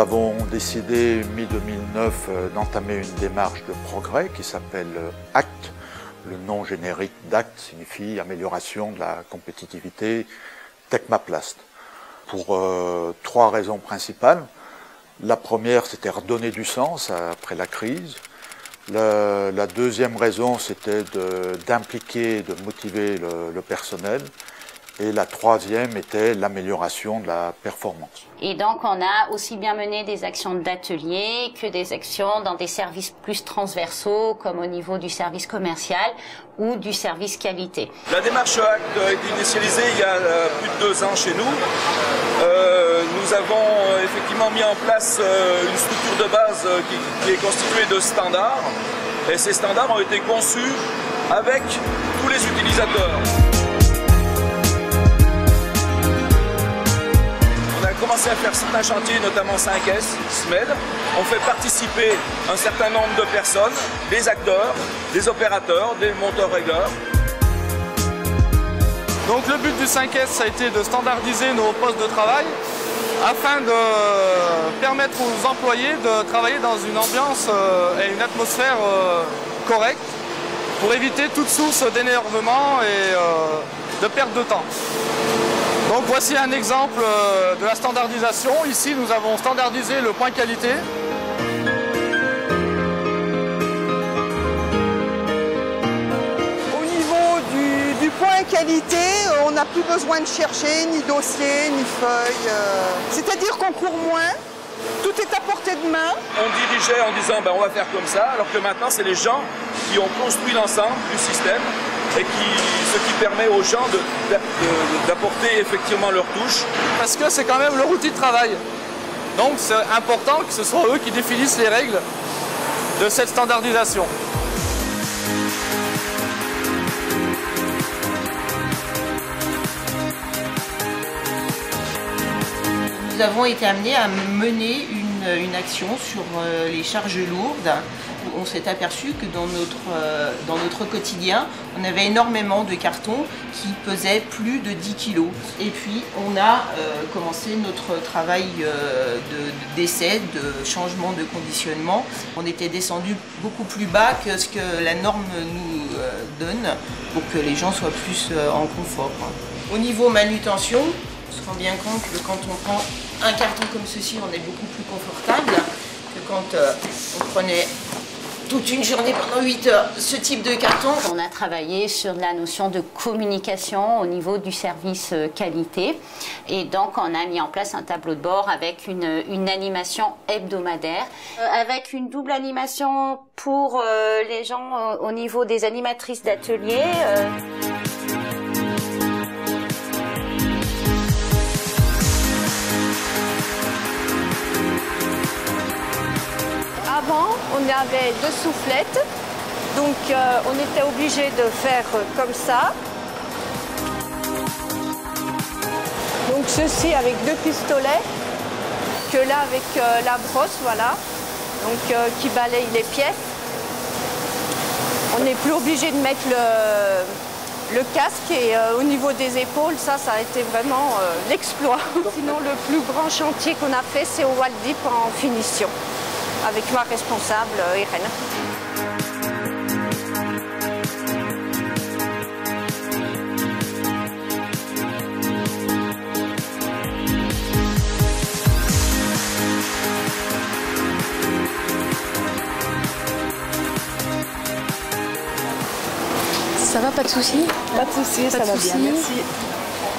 avons décidé, mi-2009, d'entamer une démarche de progrès qui s'appelle ACT. Le nom générique d'ACT signifie Amélioration de la compétitivité Tecmaplast. Pour 3 raisons principales. La première, c'était redonner du sens après la crise. La deuxième raison, c'était d'impliquer, de motiver le personnel. Et la troisième était l'amélioration de la performance. Et donc, on a aussi bien mené des actions d'atelier que des actions dans des services plus transversaux, comme au niveau du service commercial ou du service qualité. La démarche ACT a été initialisée il y a plus de 2 ans chez nous. Nous avons effectivement mis en place une structure de base qui est constituée de standards. Et ces standards ont été conçus avec tous les utilisateurs. On a commencé à faire certains chantiers, notamment 5S, SMED. On fait participer un certain nombre de personnes, des acteurs, des opérateurs, des monteurs-régleurs. Donc le but du 5S, ça a été de standardiser nos postes de travail afin de permettre aux employés de travailler dans une ambiance et une atmosphère correcte pour éviter toute source d'énervement et de perte de temps. Donc voici un exemple de la standardisation. Ici, nous avons standardisé le point qualité. Au niveau du point qualité, on n'a plus besoin de chercher ni dossier, ni feuille. C'est-à-dire qu'on court moins, tout est à portée de main. On dirigeait en disant on va faire comme ça, alors que maintenant c'est les gens qui ont construit l'ensemble du système et ce qui permet aux gens d'apporter effectivement leur touche. Parce que c'est quand même leur outil de travail. Donc c'est important que ce soit eux qui définissent les règles de cette standardisation. Nous avons été amenés à mener une action sur les charges lourdes. On s'est aperçu que dans notre quotidien, on avait énormément de cartons qui pesaient plus de 10 kg. Et puis on a commencé notre travail d'essai, de changement de conditionnement. On était descendu beaucoup plus bas que ce que la norme nous donne pour que les gens soient plus en confort. Au niveau manutention, on se rend bien compte que quand on prend un carton comme ceci, on est beaucoup plus confortable que quand on prenait toute une journée pendant 8 heures ce type de carton. On a travaillé sur la notion de communication au niveau du service qualité et donc on a mis en place un tableau de bord avec une animation hebdomadaire, avec une double animation pour les gens au niveau des animatrices d'atelier. Avant, on avait 2 soufflettes, donc on était obligé de faire comme ça. Donc ceci avec 2 pistolets, que là avec la brosse, voilà, donc qui balaye les pièces. On n'est plus obligé de mettre le casque et au niveau des épaules, ça a été vraiment l'exploit. Sinon, le plus grand chantier qu'on a fait, c'est au Waldip en finition, avec ma responsable, Irène. Ça va, pas de soucis? Pas de soucis, ça va bien, merci.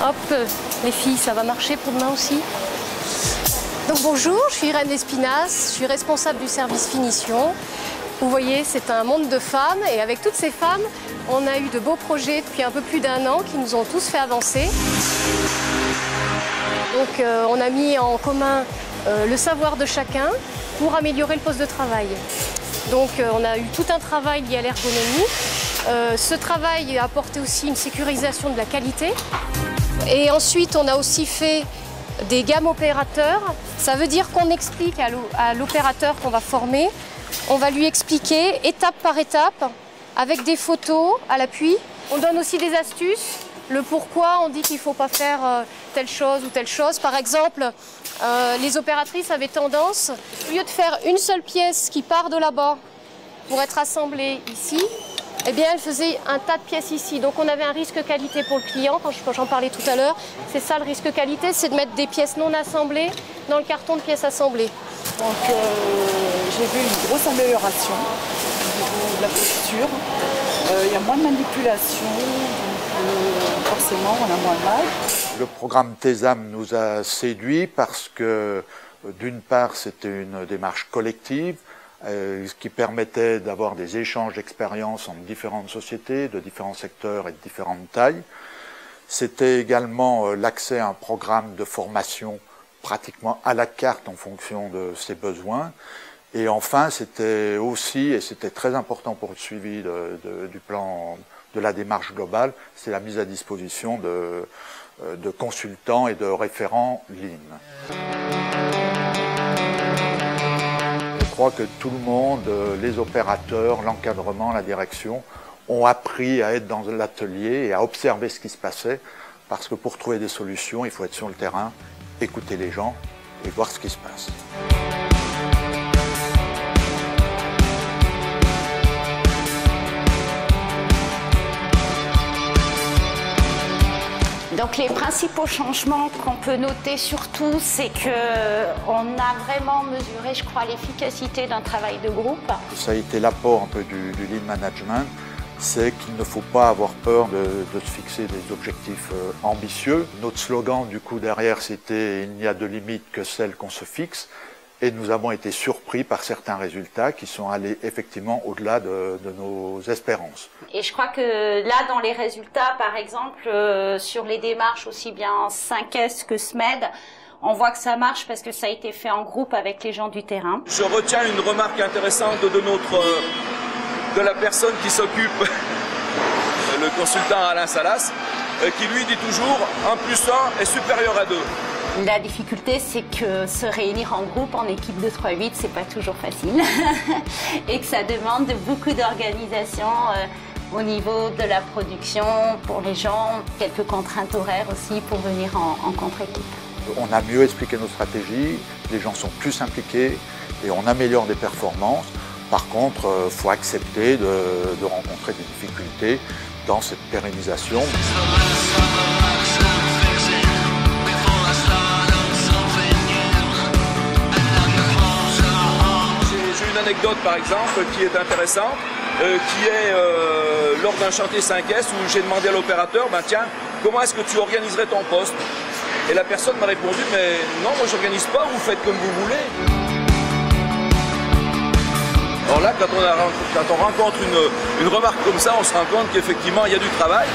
Hop, les filles, ça va marcher pour demain aussi? Donc bonjour, je suis Irène Espinas, je suis responsable du service finition. Vous voyez, c'est un monde de femmes et avec toutes ces femmes, on a eu de beaux projets depuis un peu plus d'1 an qui nous ont tous fait avancer. Donc on a mis en commun le savoir de chacun pour améliorer le poste de travail. Donc on a eu tout un travail lié à l'ergonomie. Ce travail a apporté aussi une sécurisation de la qualité. Et ensuite, on a aussi fait des gammes opérateurs. Ça veut dire qu'on explique à l'opérateur qu'on va former, on va lui expliquer étape par étape, avec des photos à l'appui. On donne aussi des astuces, le pourquoi, on dit qu'il ne faut pas faire telle chose ou telle chose. Par exemple, les opératrices avaient tendance, au lieu de faire une seule pièce qui part de là-bas pour être assemblée ici, eh bien, elles faisaient un tas de pièces ici. Donc on avait un risque qualité pour le client, quand j'en parlais tout à l'heure. C'est ça le risque qualité, c'est de mettre des pièces non assemblées dans le carton de pièces assemblées. Donc j'ai vu une grosse amélioration au niveau de la posture. Il y a moins de manipulation, donc forcément on a moins de mal. Le programme TESAM nous a séduits parce que d'une part c'était une démarche collective, ce qui permettait d'avoir des échanges d'expériences entre différentes sociétés, de différents secteurs et de différentes tailles. C'était également l'accès à un programme de formation pratiquement à la carte en fonction de ses besoins. Et enfin, c'était aussi, et c'était très important pour le suivi du plan de la démarche globale, c'est la mise à disposition de consultants et de référents Lean. Je crois que tout le monde, les opérateurs, l'encadrement, la direction, ont appris à être dans l'atelier et à observer ce qui se passait, parce que pour trouver des solutions, il faut être sur le terrain, écouter les gens et voir ce qui se passe. Donc les principaux changements qu'on peut noter surtout, c'est qu'on a vraiment mesuré, je crois, l'efficacité d'un travail de groupe. Ça a été l'apport un peu du Lean Management, c'est qu'il ne faut pas avoir peur de se fixer des objectifs ambitieux. Notre slogan du coup derrière c'était « Il n'y a de limite que celle qu'on se fixe ». Et nous avons été surpris par certains résultats qui sont allés effectivement au-delà de nos espérances. Et je crois que là, dans les résultats, par exemple, sur les démarches aussi bien 5S que SMED, on voit que ça marche parce que ça a été fait en groupe avec les gens du terrain. Je retiens une remarque intéressante de la personne qui s'occupe, le consultant Alain Salas, qui lui dit toujours « 1 plus 1 est supérieur à 2 ». La difficulté, c'est que se réunir en groupe, en équipe de 3-8, c'est pas toujours facile et que ça demande beaucoup d'organisation au niveau de la production pour les gens, quelques contraintes horaires aussi pour venir en contre-équipe. On a mieux expliqué nos stratégies, les gens sont plus impliqués et on améliore des performances. Par contre, il faut accepter de rencontrer des difficultés dans cette pérennisation. J'ai une anecdote par exemple qui est intéressante, qui est lors d'un chantier 5S où j'ai demandé à l'opérateur, ben, tiens, comment est-ce que tu organiserais ton poste? Et la personne m'a répondu, mais non, moi je n'organise pas, vous faites comme vous voulez. Alors là, quand on rencontre une remarque comme ça, on se rend compte qu'effectivement il y a du travail.